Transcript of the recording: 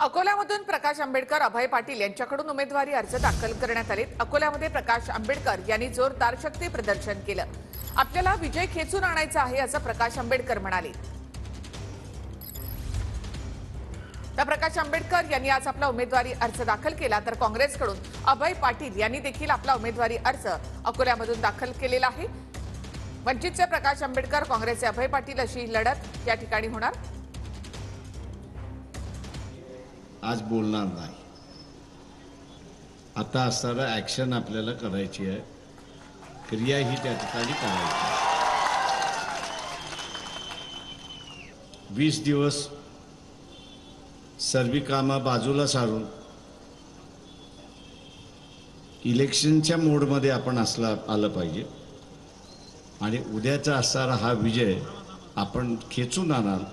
अकोल्यामधून प्रकाश आंबेडकर, अभय पाटील यांच्याकडून उमेदवारी अर्ज दाखल करण्यात आले। अकोल्यामध्ये प्रकाश आंबेडकर यांनी जोरदार शक्ती प्रदर्शन केलं। आपल्याला विजय खेचून आणायचा आहे असं प्रकाश आंबेडकर म्हणाले। तर प्रकाश आंबेडकर यांनी आज आपला उमेदवारी अर्ज दाखल केला, तर काँग्रेसकडून अभय पाटील यांनी देखील आपला उमेदवारी अर्ज अकोल्यामधून दाखल केलेला आहे। वंचितचे प्रकाश आंबेडकर, काँग्रेसचे अभय पाटील अशी लढत या ठिकाणी होणार। आज बोलणार नाही, आता असणारा ॲक्शन आपल्याला करायची आहे, क्रिया ही त्या ठिकाणी करायची। 20 दिवस सर्व कामं बाजूला सारून इलेक्शनच्या मोडमध्ये आपण आलं पाहिजे आणि उद्याचा असणारा हा विजय आपण खेचून आणाल